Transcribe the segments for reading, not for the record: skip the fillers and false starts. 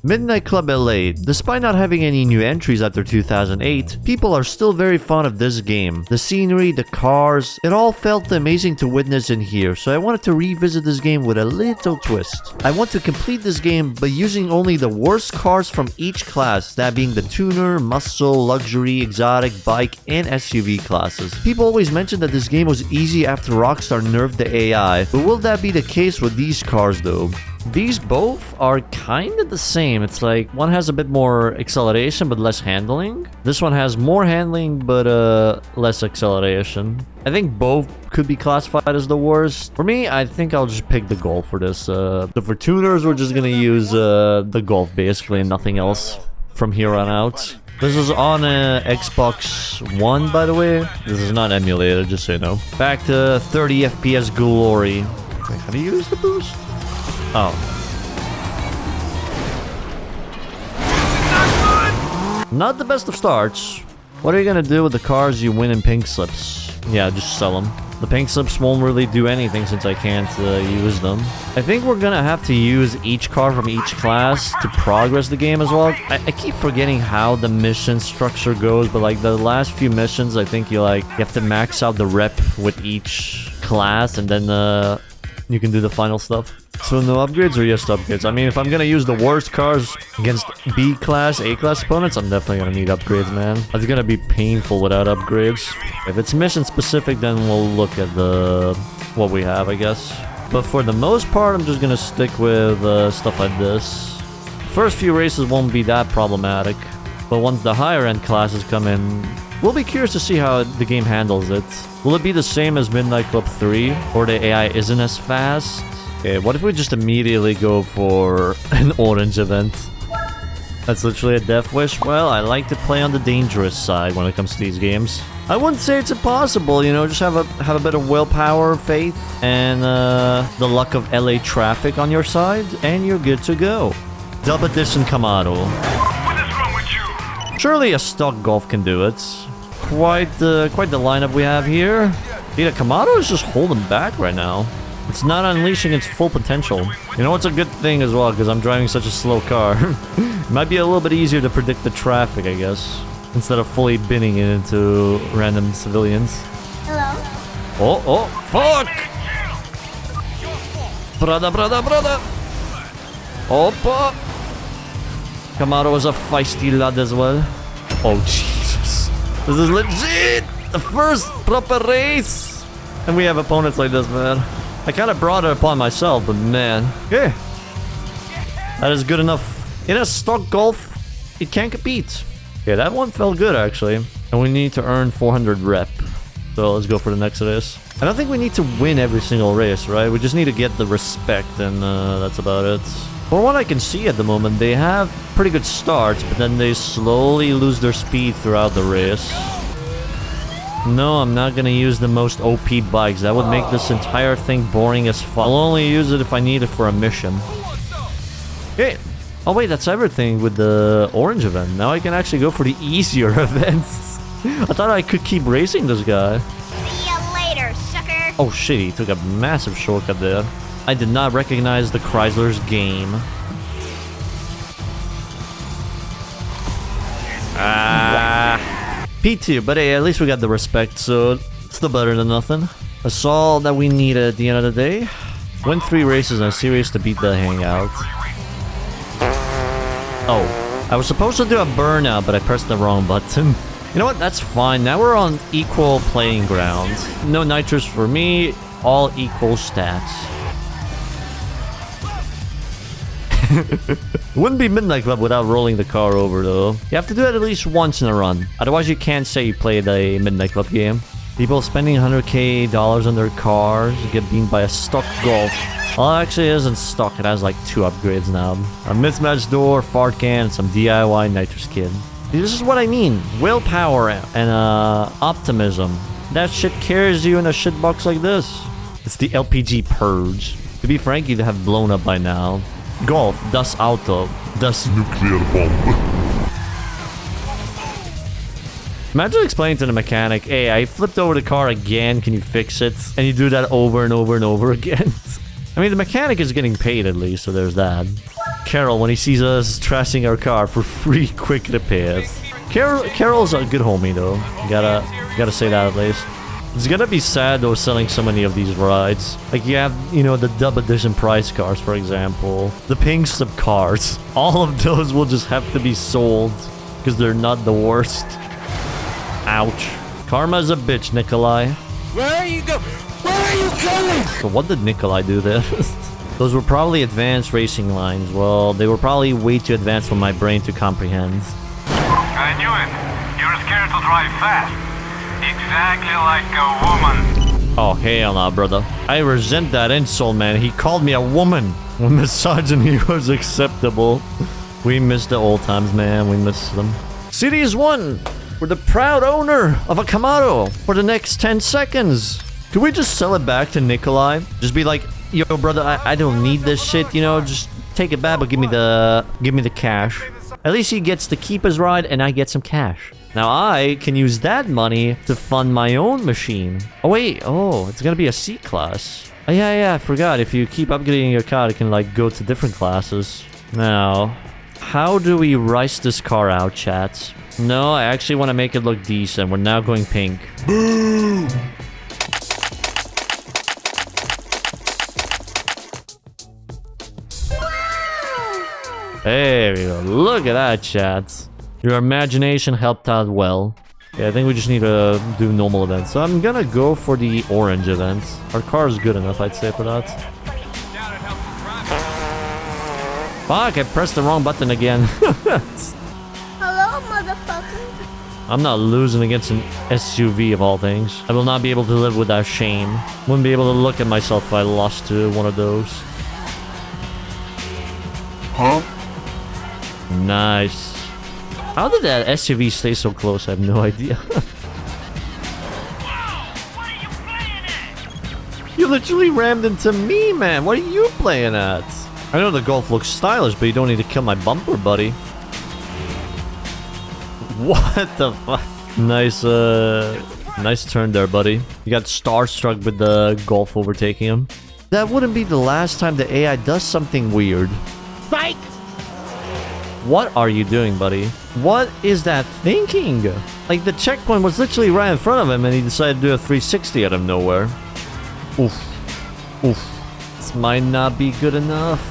Midnight Club LA. Despite not having any new entries after 2008, people are still very fond of this game. The scenery, the cars, it all felt amazing to witness in here, so I wanted to revisit this game with a little twist. I want to complete this game by using only the worst cars from each class, that being the tuner, muscle, luxury, exotic, bike, and SUV classes. People always mention that this game was easy after Rockstar nerfed the AI, but will that be the case with these cars though? These both are kind of the same. It's like one has a bit more acceleration but less handling. This one has more handling but less acceleration. I think both could be classified as the worst. For me, I think I'll just pick the Golf for this. So for tuners, we're just gonna use the Golf basically and nothing else from here on out. This is on Xbox One, by the way. This is not emulated, just so you know. Back to 30 FPS glory. Wait, how do you use the boost? Oh. Not the best of starts. What are you gonna do with the cars you win in pink slips? Yeah, just sell them. The pink slips won't really do anything since I can't use them. I think we're gonna have to use each car from each class to progress the game as well. I keep forgetting how the mission structure goes, but like the last few missions, I think you have to max out the rep with each class and then you can do the final stuff. So no upgrades or just upgrades? I mean, if I'm gonna use the worst cars against B class, A class opponents, I'm definitely gonna need upgrades, man. It's gonna be painful without upgrades. If it's mission specific, then we'll look at what we have, I guess. But for the most part, I'm just gonna stick with stuff like this. First few races won't be that problematic, but once the higher end classes come in, we'll be curious to see how the game handles it. Will it be the same as Midnight Club 3, or the AI isn't as fast? Okay, what if we just immediately go for an orange event? That's literally a death wish. Well, I like to play on the dangerous side when it comes to these games. I wouldn't say it's impossible, you know, just have a bit of willpower, faith, and the luck of LA traffic on your side, and you're good to go. Dub Edition Camaro. What is wrong with you? Surely a stock Golf can do it. Quite the lineup we have here. Yeah, the Camaro is just holding back right now. It's not unleashing its full potential. You know, it's a good thing as well, because I'm driving such a slow car. It might be a little bit easier to predict the traffic, I guess, instead of fully binning it into random civilians. Hello? Oh, fuck! Brother. Opa! Camaro is a feisty lad as well. Oh, Jesus. This is legit! The first proper race! And we have opponents like this, man. I kind of brought it upon myself, but man. Yeah. That is good enough. In a stock Golf, it can't compete. Yeah, that one felt good, actually. And we need to earn 400 rep. So let's go for the next race. I don't think we need to win every single race, right? We just need to get the respect, and that's about it. For what I can see at the moment, they have pretty good starts, but then they slowly lose their speed throughout the race. No, I'm not gonna use the most OP bikes. That would make this entire thing boring as fuck. I'll only use it if I need it for a mission. Okay. Oh wait, that's everything with the orange event. Now I can actually go for the easier events. I thought I could keep racing this guy. See ya later, sucker. Oh shit, he took a massive shortcut there. I did not recognize the Chrysler's game. P2, but hey, at least we got the respect, so it's still better than nothing. That's all that we need at the end of the day. Win 3 races in a series to beat the hangout. Oh, I was supposed to do a burnout, but I pressed the wrong button. You know what? That's fine. Now we're on equal playing ground. No nitrous for me, all equal stats. Wouldn't be Midnight Club without rolling the car over, though. You have to do it at least once in a run. Otherwise, you can't say you played a Midnight Club game. People spending $100K on their cars get beaten by a stock Golf. Well, it actually isn't stock. It has like 2 upgrades now. A mismatched door, fart can, and some DIY nitrous kit. This is what I mean. Willpower and optimism. That shit carries you in a shitbox like this. It's the LPG purge. To be frank, you'd have blown up by now. Golf, das Auto, das nuclear bomb. Imagine explaining to the mechanic, hey, I flipped over the car again, can you fix it? And you do that over and over and over again. I mean, the mechanic is getting paid at least, so there's that. Carol when he sees us trashing our car for free quick repairs. Carol's a good homie though. Gotta say that at least. It's gonna be sad though selling so many of these rides. Like you have, you know, the dub edition prize cars, for example. The pink slip cars. All of those will just have to be sold because they're not the worst. Ouch. Karma's a bitch, Nikolai. Where are you going? Where are you going? So what did Nikolai do there? Those were probably advanced racing lines. Well, they were probably way too advanced for my brain to comprehend. I knew it. You're scared to drive fast. Exactly like a woman. Oh, hell nah, brother. I resent that insult, man. He called me a woman. When misogyny was acceptable. We miss the old times, man. We miss them. City is one. We're the proud owner of a Camaro for the next 10 seconds. Could we just sell it back to Nikolai? Just be like, yo, brother, I don't need this shit, you know, just take it back, but give me the cash. At least he gets to keep his ride and I get some cash. Now I can use that money to fund my own machine. Oh wait, oh, it's gonna be a C class. Oh yeah, I forgot. If you keep upgrading your car, it can like go to different classes. Now, how do we rice this car out, chat? No, I actually want to make it look decent. We're now going pink. Boom! There we go. Look at that, chat. Your imagination helped out well. Yeah, I think we just need to do normal events. So I'm gonna go for the orange event. Our car is good enough, I'd say, for that. Fuck, I pressed the wrong button again. Hello, motherfucker. I'm not losing against an SUV of all things. I will not be able to live with that shame. Wouldn't be able to look at myself if I lost to one of those. Huh? Nice. How did that SUV stay so close? I have no idea. You literally rammed into me, man. What are you playing at? I know the Golf looks stylish, but you don't need to kill my bumper, buddy. What the fuck? Nice, nice turn there, buddy. You got starstruck with the Golf overtaking him. That wouldn't be the last time the AI does something weird. Psych! What are you doing, buddy? What is that thinking? Like, the checkpoint was literally right in front of him and he decided to do a 360 out of nowhere. Oof. Oof. This might not be good enough.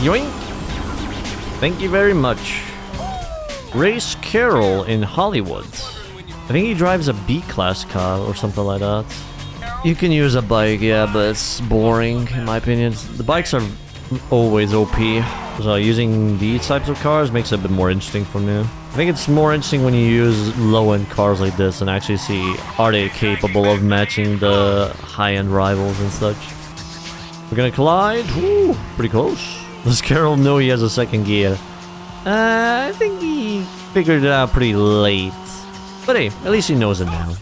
Yoink! Thank you very much. Race Carroll in Hollywood. I think he drives a B-class car or something like that. You can use a bike, yeah, but it's boring in my opinion. The bikes are always OP. So using these types of cars makes it a bit more interesting for me. I think it's more interesting when you use low-end cars like this and actually see are they capable of matching the high-end rivals and such. We're gonna collide. Ooh, pretty close. Does Carroll know he has a second gear? I think he figured it out pretty late. But hey, at least he knows it now.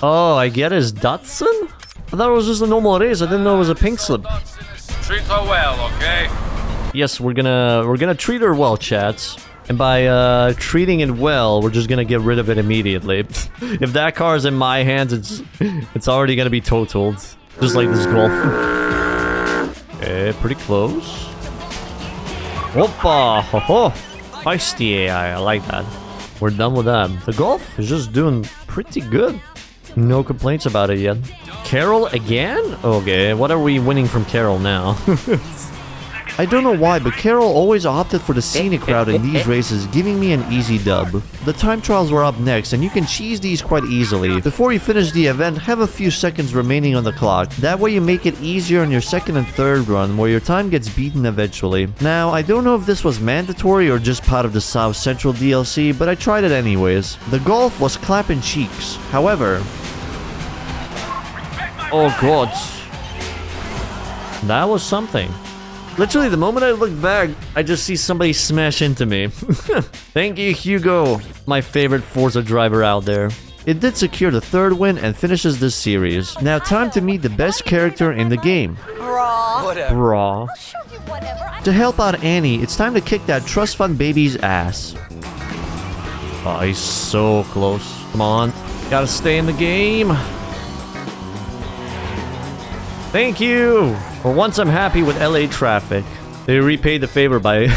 Oh, I get his Datsun? I thought it was just a normal race. I didn't know it was a pink slip. Treat her well, okay? Yes, we're gonna treat her well, chats. And by treating it well, we're just gonna get rid of it immediately. If that car is in my hands, it's already gonna be totaled. Just like this Golf. Okay, pretty close. Whoopa! Ho ho! Feisty AI, I like that. We're done with that. The Golf is just doing pretty good. No complaints about it yet. Carroll again? Okay, what are we winning from Carroll now? I don't know why, but Carroll always opted for the scenic route in these races, giving me an easy dub. The time trials were up next, and you can cheese these quite easily. Before you finish the event, have a few seconds remaining on the clock. That way you make it easier on your second and third run, where your time gets beaten eventually. Now, I don't know if this was mandatory or just part of the South Central DLC, but I tried it anyways. The Golf was clapping cheeks. However... Oh god. That was something. Literally, the moment I look back, I just see somebody smash into me. Thank you, Hugo, my favorite Forza driver out there. It did secure the third win and finishes this series. Now time to meet the best character in the game. Bra. To help out Annie, it's time to kick that trust fund baby's ass. Oh, he's so close. Come on. Gotta stay in the game. Thank you! For once I'm happy with LA traffic. They repaid the favor by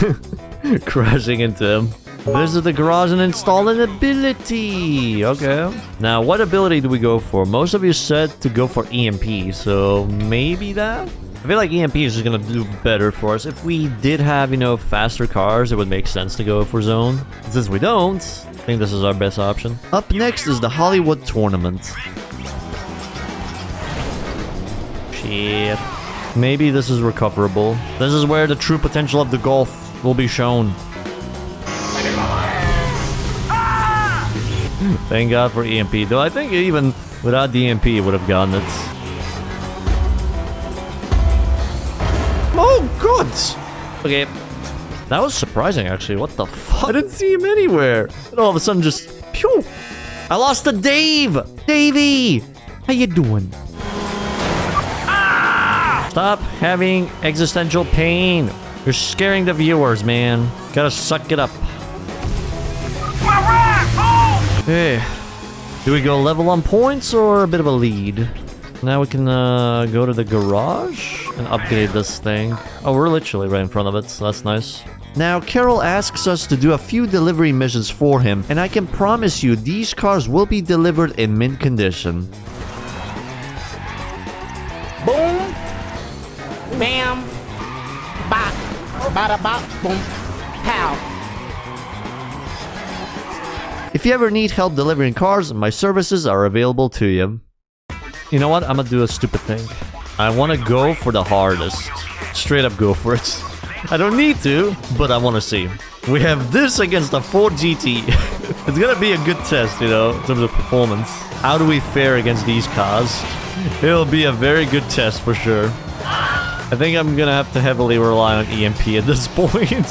crashing into him. Visit the garage and install an ability. Okay. Now, what ability do we go for? Most of you said to go for EMP, so maybe that? I feel like EMP is just gonna do better for us. If we did have, you know, faster cars, it would make sense to go for zone. Since we don't, I think this is our best option. Up next is the Hollywood Tournament. Shit. Maybe this is recoverable. This is where the true potential of the Golf will be shown. Thank God for EMP. Though I think even without the EMP, it would have gotten it. Oh, God! Okay. That was surprising, actually. What the fuck? I didn't see him anywhere. And all of a sudden, just... Pew! I lost to Dave! Davey! How you doing? Stop having existential pain. You're scaring the viewers, man. Gotta suck it up. Hey. Do we go level on points or a bit of a lead? Now we can go to the garage and upgrade this thing. Oh, we're literally right in front of it, so that's nice. Now, Carol asks us to do a few delivery missions for him, and I can promise you these cars will be delivered in mint condition. Boom. Bam. Bop. Bada bop. Boom. Pow. If you ever need help delivering cars, my services are available to you. You know what? I'm gonna do a stupid thing. I want to go for the hardest. Straight up go for it. I don't need to, but I want to see. We have this against a Ford GT. It's gonna be a good test, you know, in terms of performance. How do we fare against these cars? It'll be a very good test for sure. I think I'm gonna have to heavily rely on EMP at this point.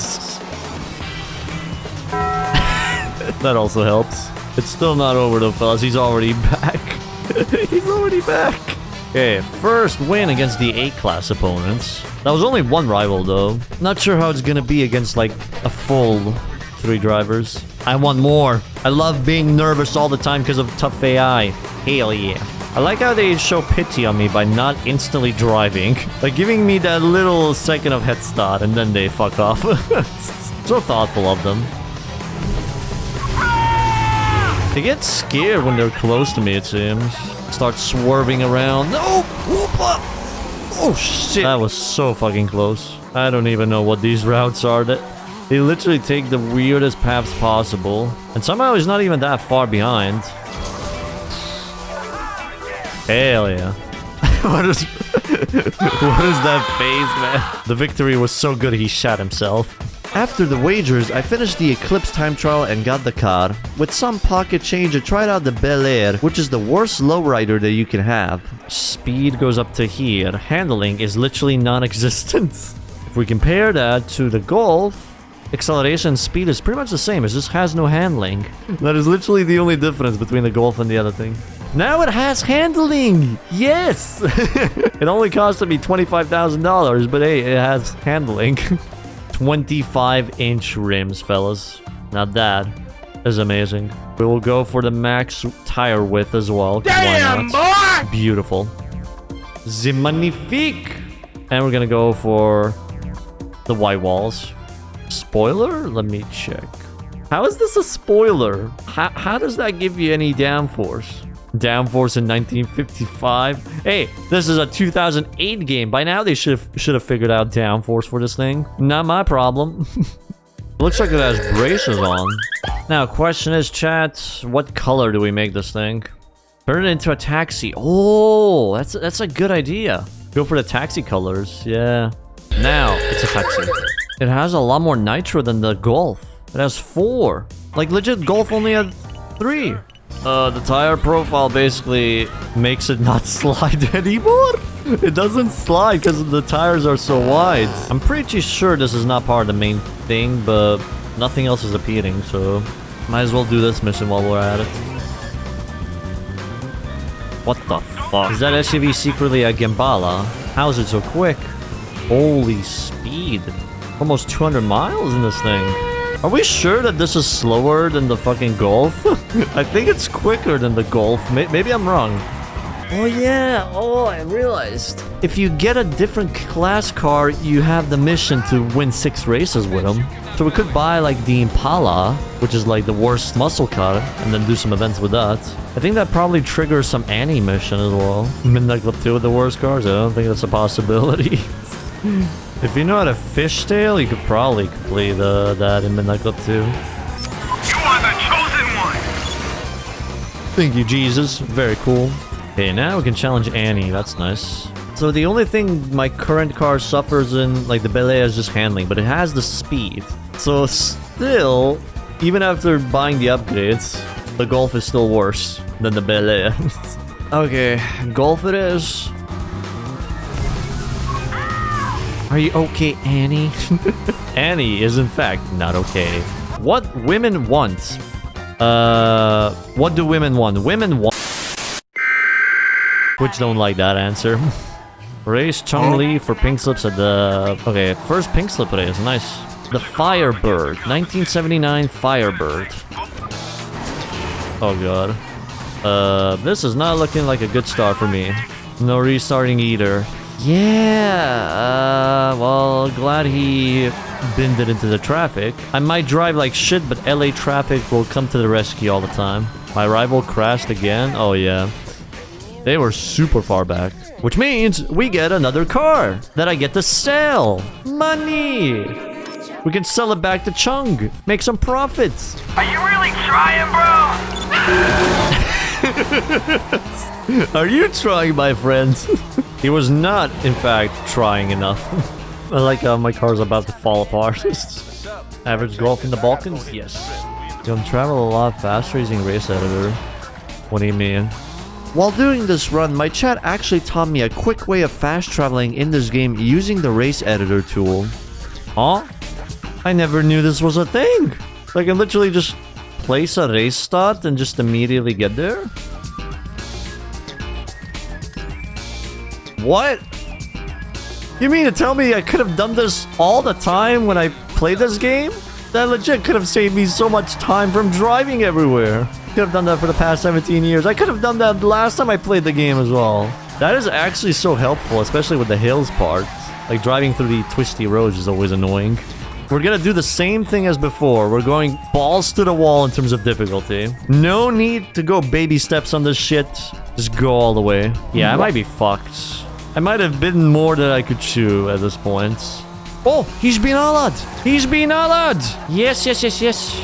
That also helps. It's still not over though, fellas. He's already back. He's already back. Okay, first win against the A-class opponents. That was only one rival though. Not sure how it's gonna be against like a full 3 drivers. I want more. I love being nervous all the time because of tough AI. Hell yeah. I like how they show pity on me by not instantly driving. Like giving me that little second of head start and then they fuck off. So thoughtful of them. They get scared when they're close to me, it seems. Start swerving around. No! Whoop-up! Oh shit! That was so fucking close. I don't even know what these routes are. They literally take the weirdest paths possible. And somehow he's not even that far behind. Hell yeah. What is that phase, man? The victory was so good he shot himself. After the wagers, I finished the Eclipse time trial and got the car. With some pocket change, I tried out the Bel Air, which is the worst lowrider that you can have. Speed goes up to here. Handling is literally non-existent. If we compare that to the Golf, acceleration and speed is pretty much the same. It just has no handling. That is literally the only difference between the Golf and the other thing. Now it has handling! Yes! It only costed me $25,000, but hey, it has handling. 25-inch rims, fellas. Now that is amazing. We will go for the max tire width as well. Damn, boy! Beautiful. The magnifique! And we're gonna go for the white walls. Spoiler? Let me check. How is this a spoiler? How does that give you any downforce? Downforce in 1955. Hey, this is a 2008 game. By now they should have figured out downforce for this thing. Not my problem. Looks like it has braces on. Now, question is, chat, what color do we make this thing? Turn it into a taxi. Oh, that's a good idea. Go for the taxi colors. Yeah. Now it's a taxi. It has a lot more nitro than the Golf. It has 4. Like legit, Golf only had 3. The tire profile basically makes it not slide anymore. It doesn't slide because the tires are so wide. I'm pretty sure this is not part of the main thing, but nothing else is appealing, so might as well do this mission while we're at it. What the fuck? Is that SUV secretly a Gambala? How is it so quick? Holy speed. Almost 200 miles in this thing. Are we sure that this is slower than the fucking Golf? I think it's quicker than the Golf. Maybe I'm wrong. Oh yeah, oh I realized. If you get a different class car, you have the mission to win 6 races with them. So we could buy like the Impala, which is like the worst muscle car, and then do some events with that. I think that probably triggers some Annie mission as well. Midnight Club 2 with the worst cars? I don't think that's a possibility. If you know how to fishtail, you could probably complete that in Midnight Club 2. You are the chosen one! Thank you, Jesus. Very cool. Okay, now we can challenge Annie. That's nice. So the only thing my current car suffers in, like the Bel Air, is just handling, but it has the speed. So still, even after buying the upgrades, the Golf is still worse than the Bel Air. Okay, Golf it is. Are you okay, Annie? Annie is in fact not okay. What women want? What do women want? Women want... Which don't like that answer. Race Chung Lee for pink slips at the... Okay, first pink slip race. Nice. The Firebird. 1979 Firebird. Oh god. This is not looking like a good start for me. No restarting either. Yeah, well, glad he binned it into the traffic. I might drive like shit, but LA traffic will come to the rescue all the time. My rival crashed again? Oh yeah. They were super far back. Which means we get another car that I get to sell. Money! We can sell it back to Chung. Make some profits. Are you really trying, bro? Are you trying, my friend? He was not, in fact, trying enough. I like how my car's about to fall apart. Average Golf in the Balkans? Yes. You can travel a lot faster using Race Editor. What do you mean? While doing this run, my chat actually taught me a quick way of fast traveling in this game using the Race Editor tool. Huh? I never knew this was a thing! I can literally just place a race start and just immediately get there? What? You mean to tell me I could have done this all the time when I played this game? That legit could have saved me so much time from driving everywhere. Could have done that for the past 17 years. I could have done that last time I played the game as well. That is actually so helpful, especially with the hills part. Like driving through the twisty roads is always annoying. We're gonna do the same thing as before. We're going balls to the wall in terms of difficulty. No need to go baby steps on this shit. Just go all the way. Yeah, I might be fucked. I might have bitten more than I could chew at this point. Oh, he's been allowed. He's been allowed. Yes, yes, yes, yes.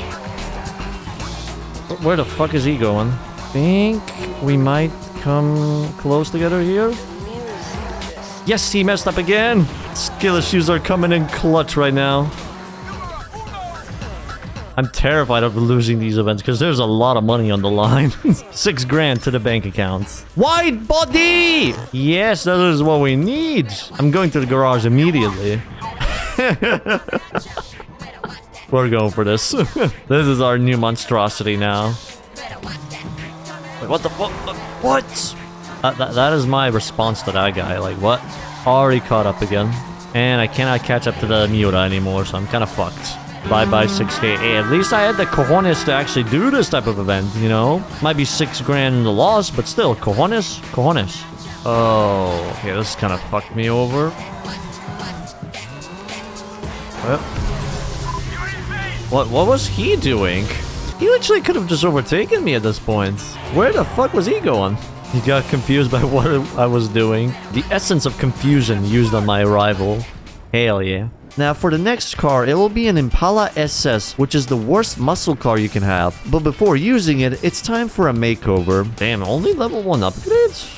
Where the fuck is he going? Think we might come close together here? Yes, he messed up again. Skill issues are coming in clutch right now. I'm terrified of losing these events because there's a lot of money on the line. 6 grand to the bank account. Wide body! Yes, that is what we need. I'm going to the garage immediately. We're going for this. This is our new monstrosity now. Wait, what the fuck? What? That is my response to that guy. Like, what? Already caught up again. And I cannot catch up to the Miura anymore, so I'm kind of fucked. Bye-bye 6k. Hey, at least I had the cojones to actually do this type of event, you know? Might be 6 grand in the loss, but still, cojones? Cojones. Oh, okay, this kind of fucked me over. What was he doing? He literally could have just overtaken me at this point. Where the fuck was he going? He got confused by what I was doing. The essence of confusion used on my rival. Hell yeah. Now for the next car, it will be an Impala SS, which is the worst muscle car you can have. But before using it, it's time for a makeover. Damn, only level 1 upgrades?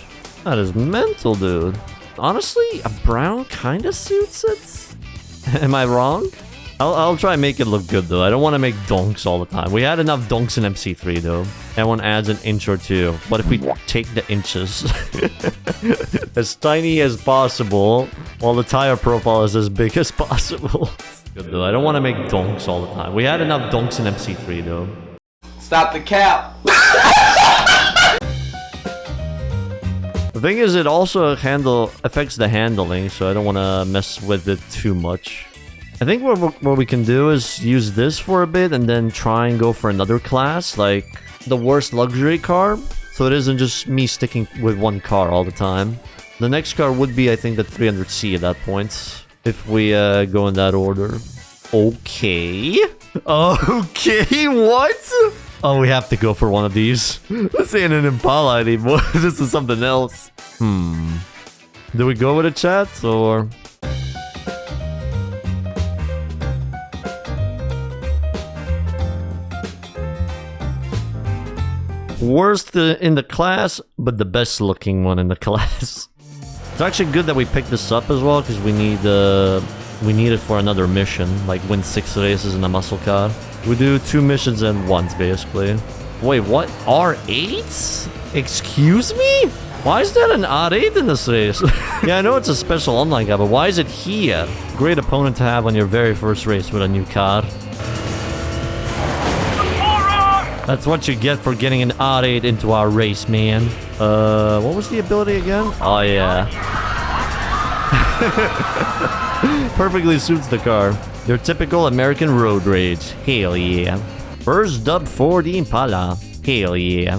That is mental, dude. Honestly, a brown kinda suits it. Am I wrong? I'll try and make it look good, though. I don't want to make donks all the time. We had enough donks in MC3, though. Everyone adds an inch or two. What if we take the inches? As tiny as possible, while the tire profile is as big as possible. Good, though. I don't want to make donks all the time. We had enough donks in MC3, though. Stop the cap. The thing is, it also affects the handling, so I don't want to mess with it too much. I think what we can do is use this for a bit and then try and go for another class, like the worst luxury car. So it isn't just me sticking with one car all the time. The next car would be, I think, the 300C at that point. If we go in that order. Okay. Okay, what? Oh, we have to go for one of these. This ain't an Impala anymore. This is something else. Do we go with a chat, or... Worst in the class, but the best looking one in the class. It's actually good that we picked this up as well, because we need it for another mission, like win 6 races in a muscle car. We do 2 missions in once, basically. Wait, what? R8s? Excuse me? Why is there an R8 in this race? Yeah, I know it's a special online guy, but why is it here? Great opponent to have on your very first race with a new car. That's what you get for getting an R8 into our race, man. What was the ability again? Oh, yeah. Perfectly suits the car. Your typical American road rage. Hell yeah. First dub for the Impala. Hell yeah.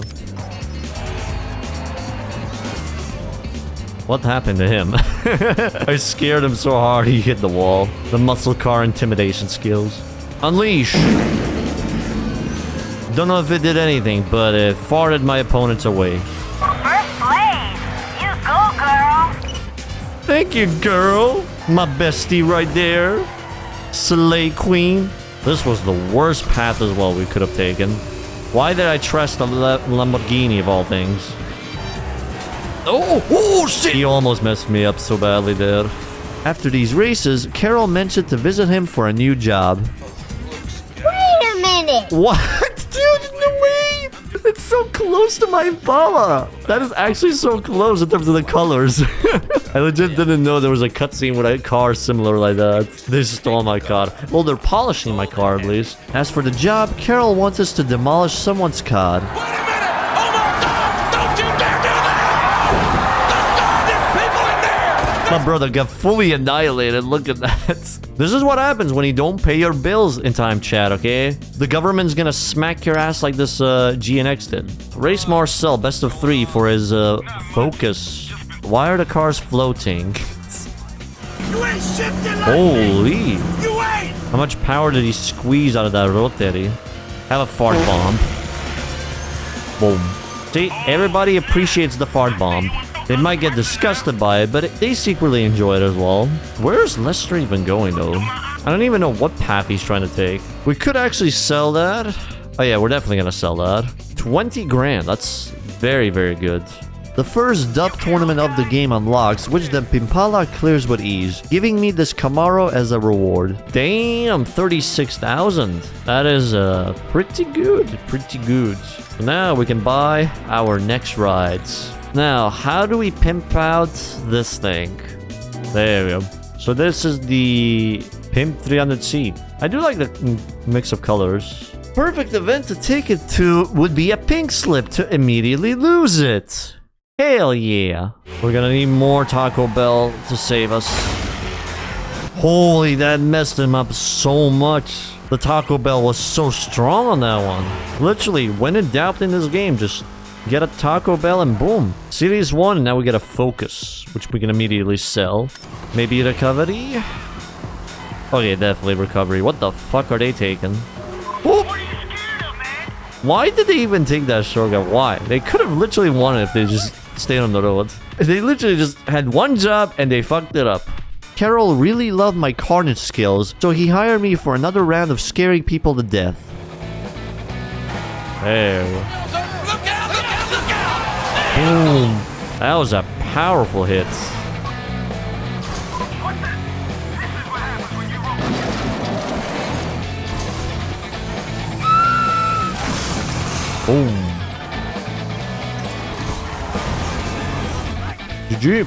What happened to him? I scared him so hard he hit the wall. The muscle car intimidation skills. Unleash! Don't know if it did anything, but it farted my opponents away. First place! You go, girl! Thank you, girl! My bestie right there. Slay Queen. This was the worst path as well we could have taken. Why did I trust the Lamborghini of all things? Oh shit! He almost messed me up so badly there. After these races, Carol mentioned to visit him for a new job. Wait a minute. What? Dude, no way! It's so close to my Impala! That is actually so close in terms of the colors. I legit didn't know there was a cutscene with a car similar like that. They stole my car. Well, they're polishing my car at least. As for the job, Carol wants us to demolish someone's car. Wait a minute! Oh my God! Don't you dare do that! There's people in there! My brother got fully annihilated. Look at that. This is what happens when you don't pay your bills in time, chat, okay? The government's gonna smack your ass like this GNX did. Race Marcel, best of 3 for his Focus. Why are the cars floating? You ain't shifting like Holy. me! You ain't! How much power did he squeeze out of that rotary? Have a fart bomb. Boom. See, everybody appreciates the fart bomb. They might get disgusted by it, but they secretly enjoy it as well. Where's Lester even going, though? I don't even know what path he's trying to take. We could actually sell that. Oh yeah, we're definitely gonna sell that. 20 grand. That's very, very good. The first dub tournament of the game unlocks, which the Impala clears with ease, giving me this Camaro as a reward. Damn, 36,000. That is pretty good, pretty good. So now we can buy our next rides. Now, how do we pimp out this thing? There we go. So this is the Pimp 300C. I do like the mix of colors. Perfect event to take it to would be a pink slip to immediately lose it. Hell yeah. We're gonna need more Taco Bell to save us. Holy, that messed him up so much. The Taco Bell was so strong on that one. Literally, when in doubt in this game, just get a Taco Bell and boom. Series 1, and now we get a Focus, which we can immediately sell. Maybe recovery? Okay, definitely recovery. What the fuck are they taking? Oh! Why did they even take that shortcut? Why? They could have literally won it if they just stayed on the road. They literally just had one job and they fucked it up. Carol really loved my carnage skills, so he hired me for another round of scaring people to death. There. Look out! Look out! Look out! Boom. That was a powerful hit. Boom. Jeep.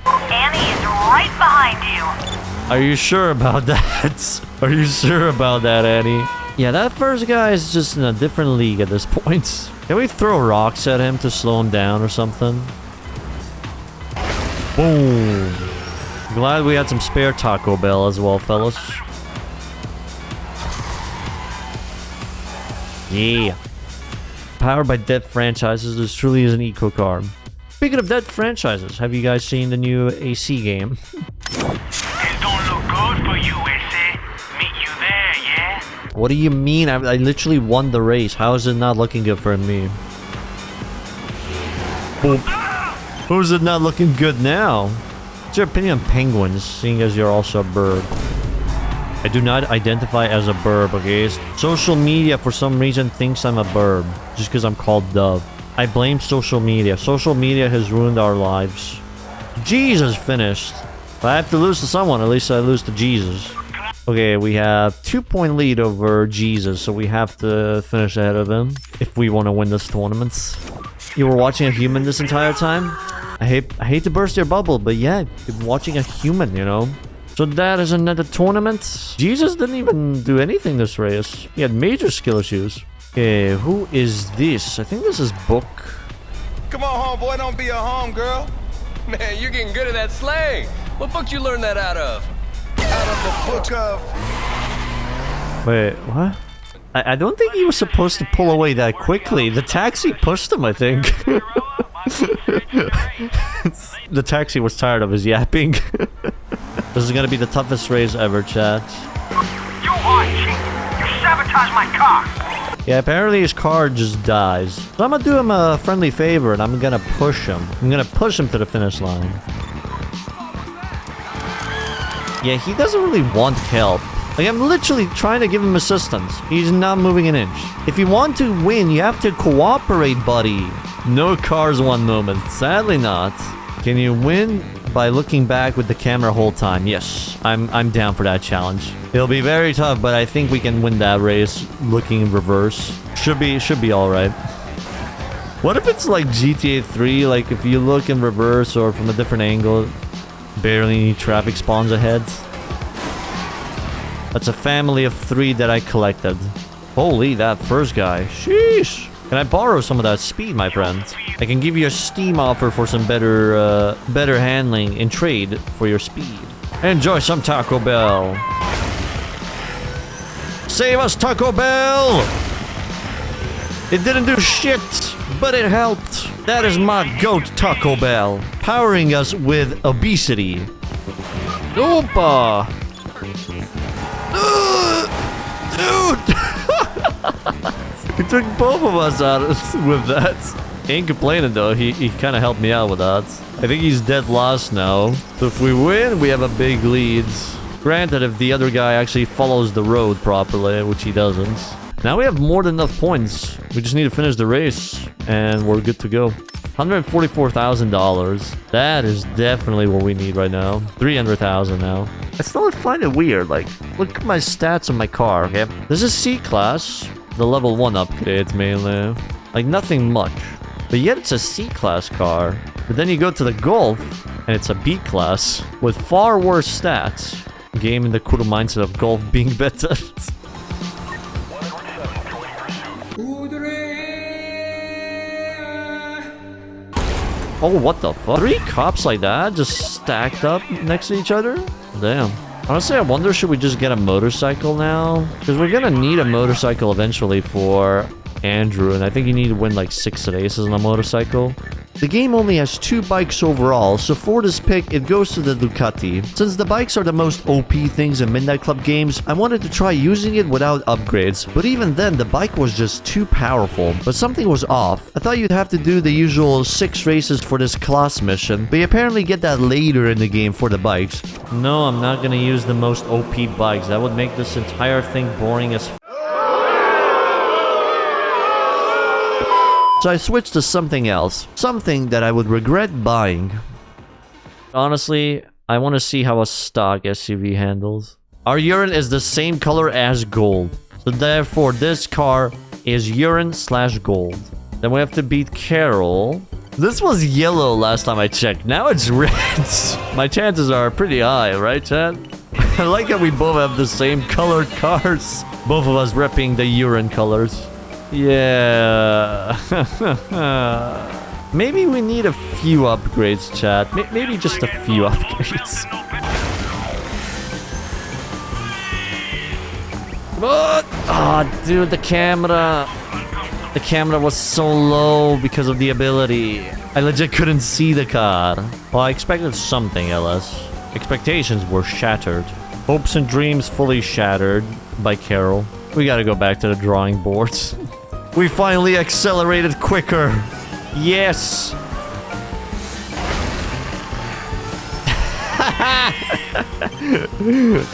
Annie is right behind you. Are you sure about that? Are you sure about that, Annie? Yeah, that first guy is just in a different league at this point. Can we throw rocks at him to slow him down or something? Boom. Glad we had some spare Taco Bell as well, fellas. Yeah. Powered by dead franchises, this truly is an eco car. Speaking of dead franchises, have you guys seen the new AC game? It don't look good for you, Issy. Meet you there, yeah? What do you mean? I literally won the race. How is it not looking good for me? Boom. Who's it not looking good now? What's your opinion on penguins, seeing as you're also a bird? I do not identify as a burb, okay? Social media, for some reason, thinks I'm a burb. Just because I'm called Dove. I blame social media. Social media has ruined our lives. Jesus finished. If I have to lose to someone, at least I lose to Jesus. Okay, we have 2-point lead over Jesus, so we have to finish ahead of him if we want to win this tournament. You were watching a human this entire time? I hate to burst your bubble, but yeah, you've been watching a human, you know? So that is another tournament. Jesus didn't even do anything this race. He had major skill issues. Okay, who is this? I think this is Book. Come on, homeboy, don't be a homegirl. Man, you're getting good at that slang. What book you learn that out of? Out of the book of... Wait, what? I don't think he was supposed to pull away that quickly. The taxi pushed him, I think. The taxi was tired of his yapping. This is gonna be the toughest race ever, chat. You are cheap. You sabotaged my car. Yeah, apparently his car just dies. So I'm gonna do him a friendly favor and I'm gonna push him. I'm gonna push him to the finish line. Yeah, he doesn't really want help. Like, I'm literally trying to give him assistance. He's not moving an inch. If you want to win, you have to cooperate, buddy. No cars one moment. Sadly not. Can you win by looking back with the camera whole time? Yes, I'm down for that challenge. It'll be very tough, but I think we can win that race looking in reverse. Should be all right. What if it's like GTA 3? Like, if you look in reverse or from a different angle, barely any traffic spawns ahead. That's a family of 3 that I collected. Holy, that first guy. Sheesh. Can I borrow some of that speed, my friend? I can give you a Steam offer for some better handling in trade for your speed. Enjoy some Taco Bell. Save us, Taco Bell! It didn't do shit, but it helped. That is my goat, Taco Bell. Powering us with obesity. Opa! Dude! He took both of us out with that. He ain't complaining though, he kind of helped me out with that. I think he's dead last now. So if we win, we have a big lead. Granted, if the other guy actually follows the road properly, which he doesn't. Now we have more than enough points. We just need to finish the race, and we're good to go. $144,000. That is definitely what we need right now. 300,000 now. I still find it weird. Like, look at my stats on my car, okay? This is C-Class. The level 1 upgrades mainly. Like, nothing much. But yet it's a C-Class car. But then you go to the Golf, and it's a B-Class. With far worse stats. Game in the cool mindset of Golf being better. Oh, what the fuck? 3 cops like that just stacked up next to each other? Damn. Honestly, I wonder, should we just get a motorcycle now? Because we're gonna need a motorcycle eventually for Andrew, and I think you need to win like 6 races on a motorcycle. The game only has 2 bikes overall, so for this pick, it goes to the Ducati. Since the bikes are the most OP things in Midnight Club games, I wanted to try using it without upgrades, but even then, the bike was just too powerful. But something was off. I thought you'd have to do the usual 6 races for this class mission, but you apparently get that later in the game for the bikes. No, I'm not gonna use the most OP bikes. That would make this entire thing boring as f. So I switched to something else. Something that I would regret buying. Honestly, I want to see how a stock SUV handles. Our urine is the same color as gold. So therefore, this car is urine/gold. Then we have to beat Carol. This was yellow last time I checked. Now it's red. My chances are pretty high, right, Chad? I like how we both have the same colored cars. Both of us repping the urine colors. Yeah. Maybe we need a few upgrades, chat. Maybe just a few upgrades. What? Oh, dude, the camera. The camera was so low because of the ability. I legit couldn't see the car. Well, I expected something, LS. Expectations were shattered. Hopes and dreams fully shattered by Carol. We gotta go back to the drawing boards. We finally accelerated quicker. Yes.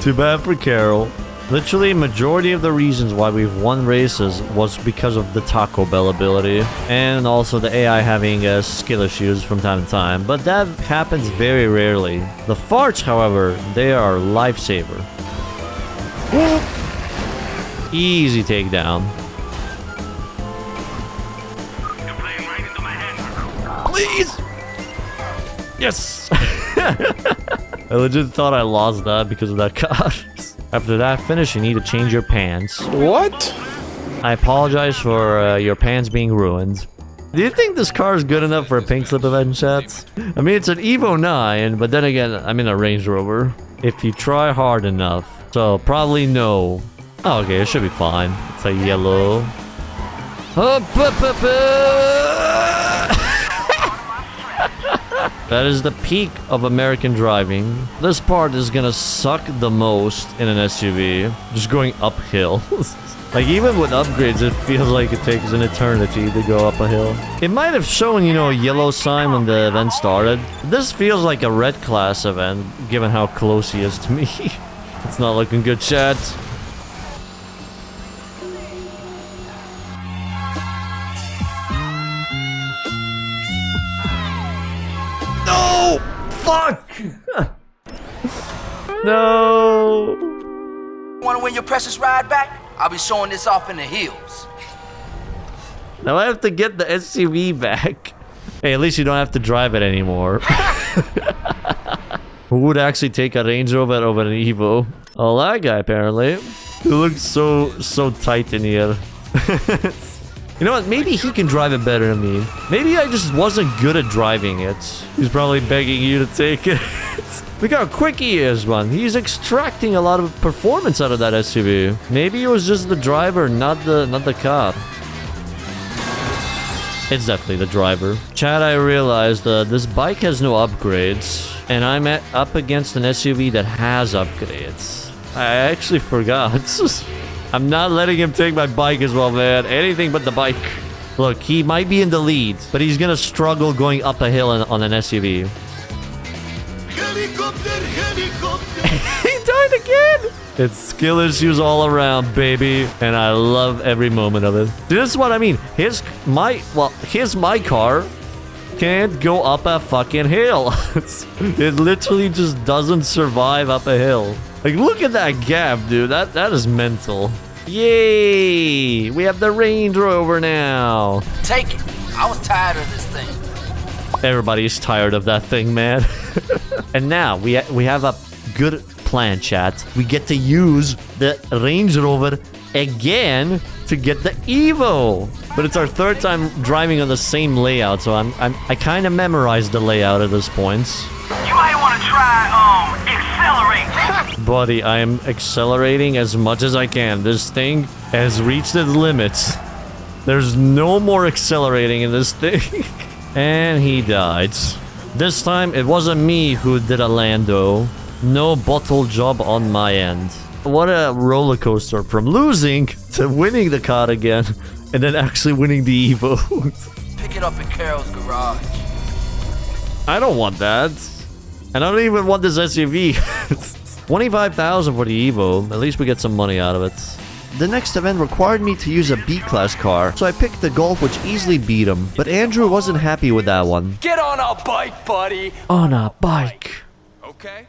Too bad for Carol. Literally, majority of the reasons why we've won races was because of the Taco Bell ability. And also the AI having skill issues from time to time. But that happens very rarely. The farts, however, they are lifesaver. Easy takedown. Please! Yes! I legit thought I lost that because of that car. After that finish, you need to change your pants. What? I apologize for your pants being ruined. Do you think this car is good enough for a pink slip event, chat? I mean, it's an Evo 9, but then again, I'm in a Range Rover. If you try hard enough. So, probably no. Oh, okay, it should be fine. It's a yellow. That is the peak of American driving. This part is gonna suck the most in an SUV. Just going uphill. Like, even with upgrades, it feels like it takes an eternity to go up a hill. It might have shown, you know, a yellow sign when the event started. This feels like a red class event, given how close he is to me. It's not looking good, chat. No! Fuck! No! Want to win your precious ride back? I'll be showing this off in the hills. Now I have to get the SUV back. Hey, at least you don't have to drive it anymore. Who would actually take a Range Rover over an Evo? Oh, that guy, apparently. He looks so tight in here. You know what? Maybe he can drive it better than me. Maybe I just wasn't good at driving it. He's probably begging you to take it. Look how quick he is, man. He's extracting a lot of performance out of that SUV. Maybe it was just the driver, not the car. It's definitely the driver. Chad, I realized this bike has no upgrades. And I'm up against an SUV that has upgrades. I actually forgot. I'm not letting him take my bike as well, man. Anything but the bike. Look, he might be in the lead, but he's gonna struggle going up a hill on an SUV. Helicopter, helicopter. He died again! It's skill issues all around, baby. And I love every moment of it. This is what I mean. Here's my car can't go up a fucking hill. It literally just doesn't survive up a hill. Like, look at that gap, dude. That is mental. Yay! We have the Range Rover now. Take it. I was tired of this thing. Everybody's tired of that thing, man. And now we have a good plan, chat. We get to use the Range Rover again to get the Evo. But it's our third time driving on the same layout, so I kind of memorized the layout at this point. You might want to try, accelerate. Buddy, I am accelerating as much as I can. This thing has reached its limits. There's no more accelerating in this thing. And he died. This time, it wasn't me who did a Lando. No bottle job on my end. What a roller coaster from losing to winning the car again. And then actually winning the Evo. Pick it up in Carol's garage. I don't want that. And I don't even want this SUV. 25,000 for the Evo. At least we get some money out of it. The next event required me to use a B-class car, so I picked the Golf, which easily beat him. But Andrew wasn't happy with that one. Get on a bike, buddy. On a bike. Okay.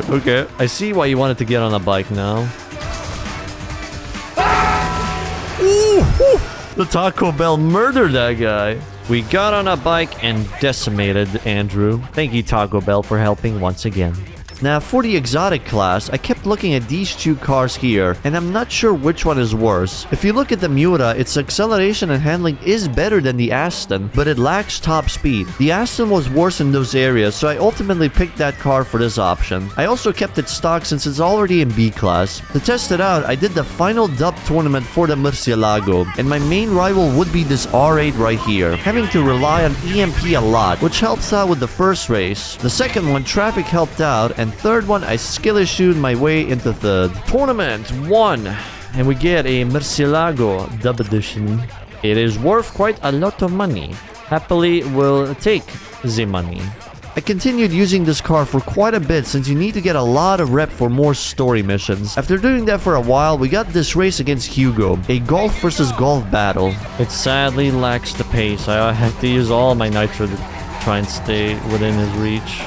Okay, I see why you wanted to get on a bike now. Ooh, the Taco Bell murdered that guy. We got on a bike and decimated Andrew. Thank you, Taco Bell, for helping once again. Now, for the exotic class, I kept looking at these two cars here, and I'm not sure which one is worse. If you look at the Miura, its acceleration and handling is better than the Aston, but it lacks top speed. The Aston was worse in those areas, so I ultimately picked that car for this option. I also kept it stock since it's already in B class. To test it out, I did the final dub tournament for the Murcielago, and my main rival would be this R8 right here, having to rely on EMP a lot, which helps out with the first race. The second one, traffic helped out, and third one, I skill issued my way into third. Tournament 1, and we get a Murcielago dub edition. It is worth quite a lot of money. Happily will take the money. I continued using this car for quite a bit since you need to get a lot of rep for more story missions. After doing that for a while, we got this race against Hugo, a golf versus golf battle. It sadly lacks the pace. I have to use all my nitro to try and stay within his reach.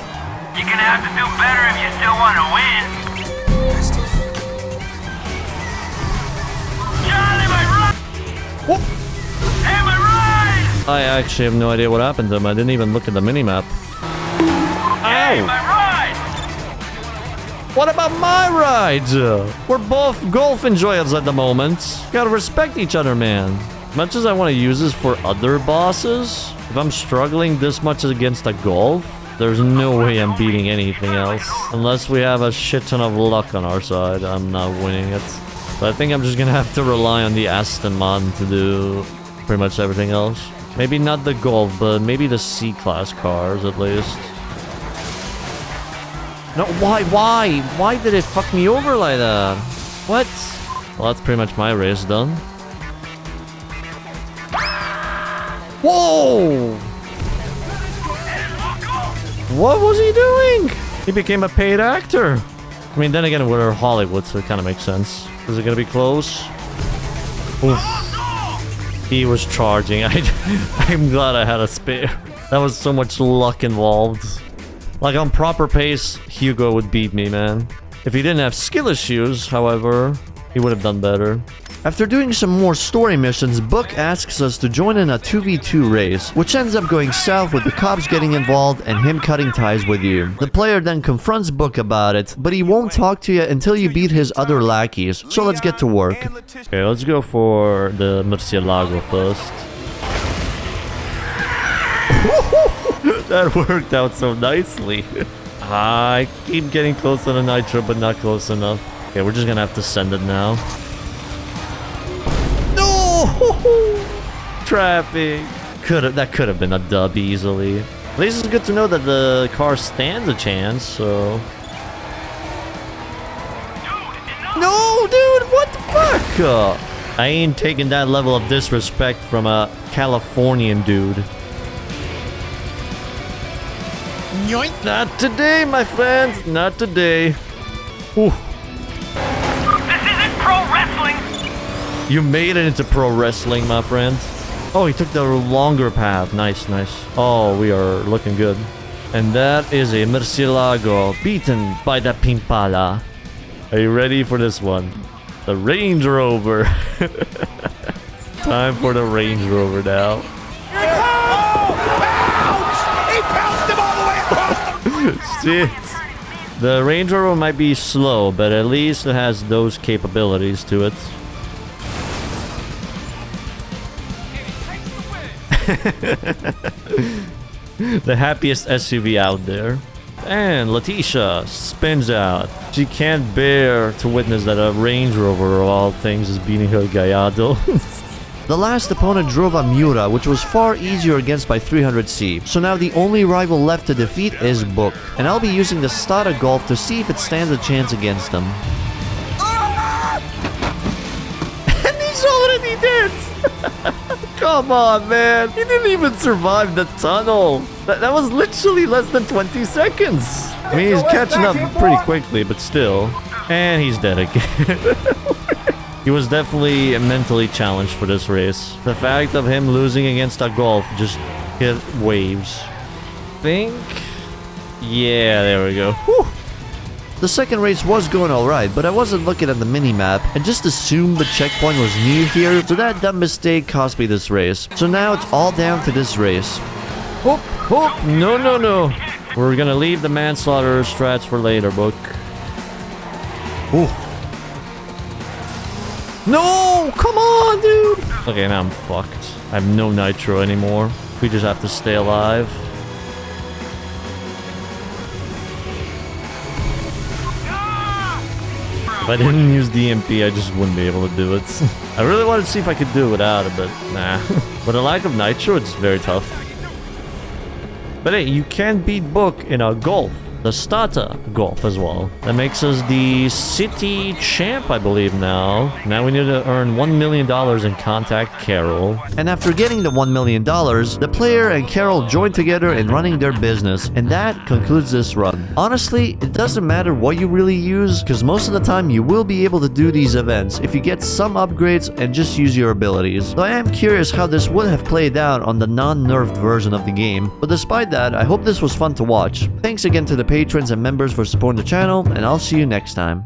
You're gonna have to do better if you still want to win. Charlie, my right! Hey, my right! I actually have no idea what happened to him. I didn't even look at the minimap. Hey, my right! What about my ride? We're both golf enjoyers at the moment. Gotta respect each other, man. As much as I want to use this for other bosses, if I'm struggling this much against a golf, there's no way I'm beating anything else. Unless we have a shit ton of luck on our side, I'm not winning it. So I think I'm just gonna have to rely on the Aston mod to do pretty much everything else. Maybe not the golf, but maybe the C-class cars at least. No, why? Why did it fuck me over like that? What? Well, that's pretty much my race done. Whoa! What was he doing? He became a paid actor. I mean, then again, we're Hollywood, so it kind of makes sense. Is it gonna be close? Oof. He was charging. I'm glad I had a spare. That was so much luck involved. Like, on proper pace, Hugo would beat me, man. If he didn't have skill issues, however, he would have done better. After doing some more story missions, Book asks us to join in a 2v2 race, which ends up going south with the cops getting involved and him cutting ties with you. The player then confronts Book about it, but he won't talk to you until you beat his other lackeys, so let's get to work. Okay, let's go for the Murcielago first. That worked out so nicely. I keep getting close to the nitro, but not close enough. Okay, we're just gonna have to send it now. No! Traffic. That could have been a dub easily. At least it's good to know that the car stands a chance, so... No, dude, what the fuck? I ain't taking that level of disrespect from a Californian dude. Yoink. Not today, my friend. Not today. Ooh. This isn't pro wrestling! You made it into pro wrestling, my friend. Oh, he took the longer path. Nice, nice. Oh, we are looking good. And that is a Murcielago beaten by the Pimpala. Are you ready for this one? The Range Rover. Time for the Range Rover now. Shit. The Range Rover might be slow, but at least it has those capabilities to it. The happiest SUV out there. And Letitia spins out. She can't bear to witness that a Range Rover of all things is beating her Gallardo. The last opponent drove a Miura, which was far easier against by 300C. So now the only rival left to defeat is Book. And I'll be using the Stata Golf to see if it stands a chance against him. And he's already dead! Come on, man. He didn't even survive the tunnel. That was literally less than 20 seconds. I mean, he's catching up pretty quickly, but still. And he's dead again. He was definitely mentally challenged for this race. The fact of him losing against a Golf just hit waves. Yeah, there we go. Whew. The second race was going alright, but I wasn't looking at the mini-map and just assumed the checkpoint was near here, so that dumb mistake cost me this race. So now it's all down to this race. Whoop, whoop, no, no, no. We're gonna leave the manslaughter strats for later, Book. Ooh. No! Come on, dude! Okay, now I'm fucked. I have no nitro anymore. We just have to stay alive. If I didn't use DMP, I just wouldn't be able to do it. I really wanted to see if I could do it without it, but nah. With a lack of nitro, it's very tough. But hey, you can beat Book in a golf. The starter golf as well. That makes us the city champ, I believe now. Now we need to earn $1 million and contact Carol. And after getting the $1 million, the player and Carol join together in running their business. And that concludes this run. Honestly, it doesn't matter what you really use, because most of the time you will be able to do these events if you get some upgrades and just use your abilities. So I am curious how this would have played out on the non-nerfed version of the game. But despite that, I hope this was fun to watch. Thanks again to the patrons and members for supporting the channel, and I'll see you next time.